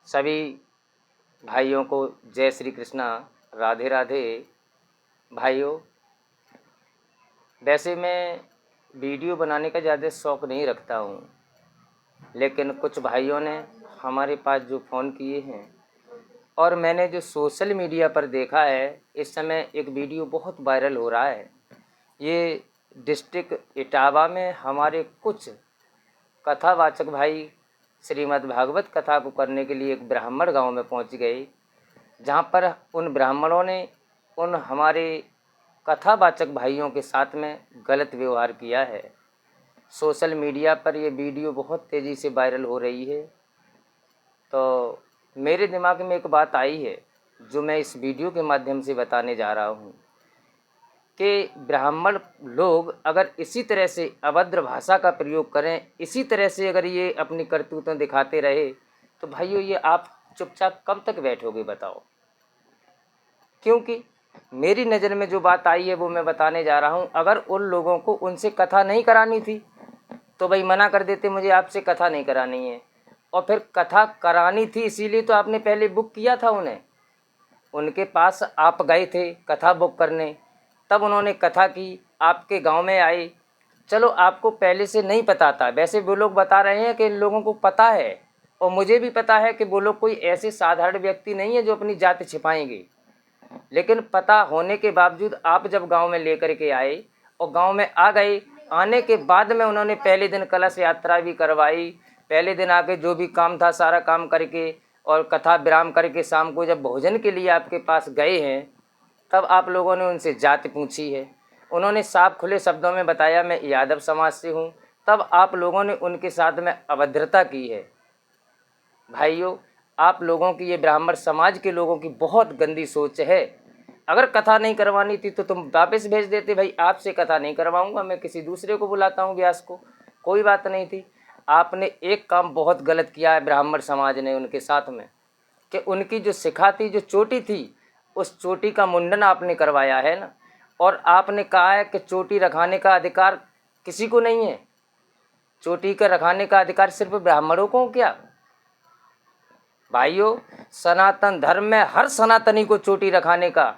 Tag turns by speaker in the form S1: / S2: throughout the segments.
S1: सभी भाइयों को जय श्री कृष्णा, राधे राधे। भाइयों, वैसे मैं वीडियो बनाने का ज़्यादा शौक़ नहीं रखता हूँ, लेकिन कुछ भाइयों ने हमारे पास जो फ़ोन किए हैं और मैंने जो सोशल मीडिया पर देखा है, इस समय एक वीडियो बहुत वायरल हो रहा है। ये डिस्ट्रिक्ट इटावा में हमारे कुछ कथावाचक भाई श्रीमद् भागवत कथा को करने के लिए एक ब्राह्मण गांव में पहुंच गए, जहां पर उन ब्राह्मणों ने उन हमारे कथावाचक भाइयों के साथ में गलत व्यवहार किया है। सोशल मीडिया पर ये वीडियो बहुत तेज़ी से वायरल हो रही है। तो मेरे दिमाग में एक बात आई है, जो मैं इस वीडियो के माध्यम से बताने जा रहा हूँ कि ब्राह्मण लोग अगर इसी तरह से अभद्र भाषा का प्रयोग करें, इसी तरह से अगर ये अपनी करतूतें दिखाते रहे, तो भाइयों ये आप चुपचाप कब तक बैठोगे बताओ। क्योंकि मेरी नज़र में जो बात आई है वो मैं बताने जा रहा हूँ। अगर उन लोगों को उनसे कथा नहीं करानी थी तो भाई मना कर देते, मुझे आपसे कथा नहीं करानी है। और फिर कथा करानी थी इसीलिए तो आपने पहले बुक किया था उन्हें, उनके पास आप गए थे कथा बुक करने, तब उन्होंने कथा की, आपके गांव में आए। चलो आपको पहले से नहीं पता था, वैसे वो लोग बता रहे हैं कि इन लोगों को पता है, और मुझे भी पता है कि वो लोग कोई ऐसे साधारण व्यक्ति नहीं है जो अपनी जाति छिपाएंगे। लेकिन पता होने के बावजूद आप जब गांव में लेकर के आए और गांव में आ गए, आने के बाद में उन्होंने पहले दिन कलश यात्रा भी करवाई। पहले दिन आके जो भी काम था सारा काम करके और कथा विराम करके शाम को जब भोजन के लिए आपके पास गए हैं, तब आप लोगों ने उनसे जाति पूछी है। उन्होंने साफ खुले शब्दों में बताया मैं यादव समाज से हूँ। तब आप लोगों ने उनके साथ में अभद्रता की है। भाइयों, आप लोगों की, ये ब्राह्मण समाज के लोगों की बहुत गंदी सोच है। अगर कथा नहीं करवानी थी तो तुम वापस भेज देते, भाई आपसे कथा नहीं करवाऊंगा, मैं किसी दूसरे को बुलाता हूँ व्यास को, कोई बात नहीं थी। आपने एक काम बहुत गलत किया है ब्राह्मण समाज ने उनके साथ में, कि उनकी जो शिखा थी, जो चोटी थी, उस चोटी का मुंडन आपने करवाया है ना। और आपने कहा है कि चोटी रखाने का अधिकार किसी को नहीं है। चोटी का रखाने का अधिकार सिर्फ ब्राह्मणों को क्या? भाइयों, सनातन धर्म में हर सनातनी को चोटी रखाने का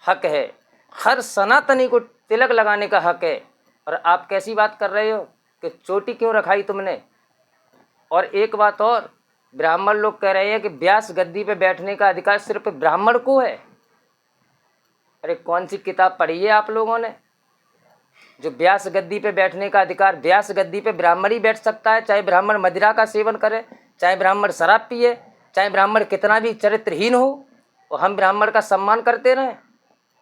S1: हक है, हर सनातनी को तिलक लगाने का हक है। और आप कैसी बात कर रहे हो कि चोटी क्यों रखाई तुमने? और एक बात और, ब्राह्मण लोग कह रहे हैं कि व्यास गद्दी पे बैठने का अधिकार सिर्फ ब्राह्मण को है। अरे कौन सी किताब पढ़ी है आप लोगों ने जो व्यास गद्दी पे बैठने का अधिकार? व्यास गद्दी पे ब्राह्मण ही बैठ सकता है, चाहे ब्राह्मण मदिरा का सेवन करे, चाहे ब्राह्मण शराब पिए, चाहे ब्राह्मण कितना भी चरित्रहीन हो, और हम ब्राह्मण का सम्मान करते रहें,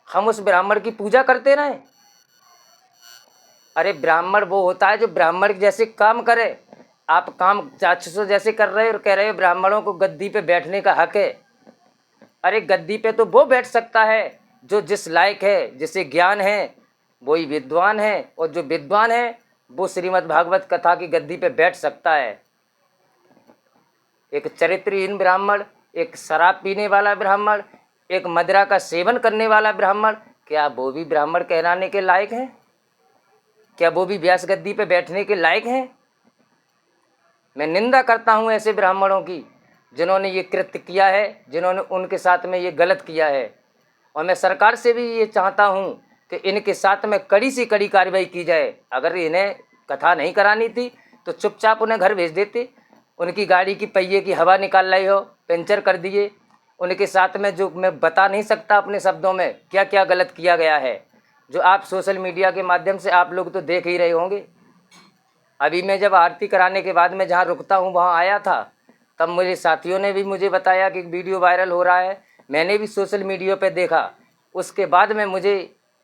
S1: हम उस ब्राह्मण की पूजा करते रहें। अरे ब्राह्मण वो होता है जो ब्राह्मण जैसे काम करे। आप काम चाक्षुषों जैसे कर रहे हो और कह रहे हो ब्राह्मणों को गद्दी पे बैठने का हक है। अरे गद्दी पे तो वो बैठ सकता है जो जिस लायक है, जिसे ज्ञान है, वही विद्वान है, और जो विद्वान है वो श्रीमद् भागवत कथा की गद्दी पे बैठ सकता है। एक चरित्रहीन ब्राह्मण, एक शराब पीने वाला ब्राह्मण, एक मदिरा का सेवन करने वाला ब्राह्मण, क्या वो भी ब्राह्मण कहलाने के लायक है? क्या वो भी व्यास गद्दी पे बैठने के लायक हैं? मैं निंदा करता हूं ऐसे ब्राह्मणों की जिन्होंने ये कृत्य किया है, जिन्होंने उनके साथ में ये गलत किया है। और मैं सरकार से भी ये चाहता हूं कि इनके साथ में कड़ी से कड़ी कार्रवाई की जाए। अगर इन्हें कथा नहीं करानी थी तो चुपचाप उन्हें घर भेज देते। उनकी गाड़ी की पहिए की हवा निकाल रहे हो, पंचर कर दिए। उनके साथ में जो मैं बता नहीं सकता अपने शब्दों में क्या क्या गलत किया गया है, जो आप सोशल मीडिया के माध्यम से आप लोग तो देख ही रहे होंगे। अभी मैं जब आरती कराने के बाद में जहाँ रुकता हूँ वहाँ आया था, तब मुझे साथियों ने भी मुझे बताया कि वीडियो वायरल हो रहा है। मैंने भी सोशल मीडिया पे देखा, उसके बाद में मुझे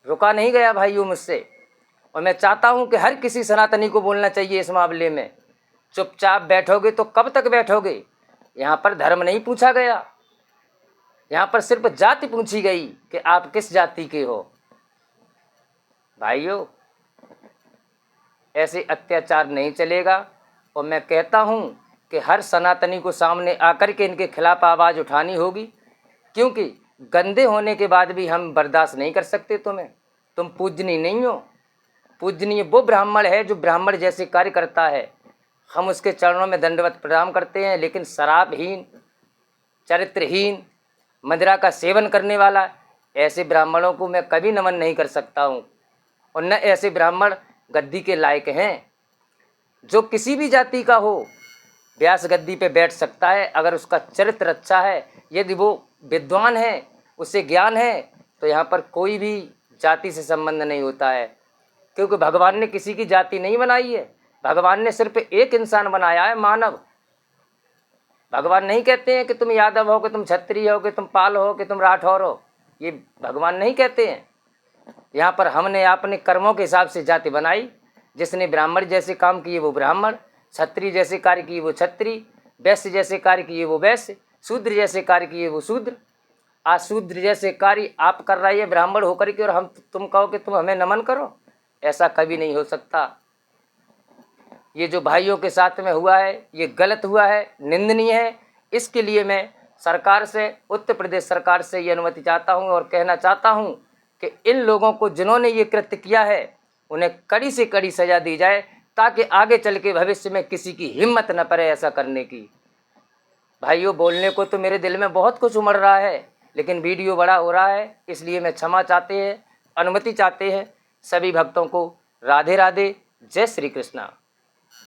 S1: रुका नहीं गया भाइयों मुझसे। और मैं चाहता हूँ कि हर किसी सनातनी को बोलना चाहिए इस मामले में। चुपचाप बैठोगे तो कब तक बैठोगे? यहाँ पर धर्म नहीं पूछा गया, यहाँ पर सिर्फ जाति पूछी गई कि आप किस जाति के हो। भाइयों, ऐसे अत्याचार नहीं चलेगा। और मैं कहता हूँ कि हर सनातनी को सामने आकर के इनके खिलाफ आवाज़ उठानी होगी, क्योंकि गंदे होने के बाद भी हम बर्दाश्त नहीं कर सकते तुम्हें। तुम पूजनीय नहीं हो। पूजनीय वो ब्राह्मण है जो ब्राह्मण जैसे कार्य करता है, हम उसके चरणों में दंडवत प्रणाम करते हैं। लेकिन शराबहीन, चरित्रहीन, मदिरा का सेवन करने वाला, ऐसे ब्राह्मणों को मैं कभी नमन नहीं कर सकता हूँ। और न ऐसे ब्राह्मण गद्दी के लायक हैं। जो किसी भी जाति का हो व्यास गद्दी पे बैठ सकता है अगर उसका चरित्र अच्छा है, यदि वो विद्वान है, उसे ज्ञान है, तो यहाँ पर कोई भी जाति से संबंध नहीं होता है। क्योंकि भगवान ने किसी की जाति नहीं बनाई है, भगवान ने सिर्फ एक इंसान बनाया है, मानव। भगवान नहीं कहते हैं कि तुम यादव हो, कि तुम क्षत्रिय हो, कि तुम पाल हो, कि तुम राठौर हो। ये भगवान नहीं कहते हैं। यहाँ पर हमने अपने कर्मों के हिसाब से जाति बनाई। जिसने ब्राह्मण जैसे काम किए वो ब्राह्मण, क्षत्रिय जैसे कार्य किए वो क्षत्रिय, वैश्य जैसे कार्य किए वो वैश्य, शूद्र जैसे कार्य किए वो शूद्र। आज शूद्र जैसे कार्य आप कर रही है ब्राह्मण होकर के, और हम तुम कहो कि तुम हमें नमन करो, ऐसा कभी नहीं हो सकता। ये जो भाइयों के साथ में हुआ है ये गलत हुआ है, निंदनीय है। इसके लिए मैं सरकार से, उत्तर प्रदेश सरकार से ये अनुमति चाहता हूँ और कहना चाहता हूँ कि इन लोगों को जिन्होंने ये कृत्य किया है उन्हें कड़ी से कड़ी सजा दी जाए, ताकि आगे चल के भविष्य में किसी की हिम्मत न पड़े ऐसा करने की। भाइयों, बोलने को तो मेरे दिल में बहुत कुछ उमड़ रहा है, लेकिन वीडियो बड़ा हो रहा है, इसलिए मैं क्षमा चाहते हैं, अनुमति चाहते हैं सभी भक्तों को। राधे राधे, जय श्री कृष्णा।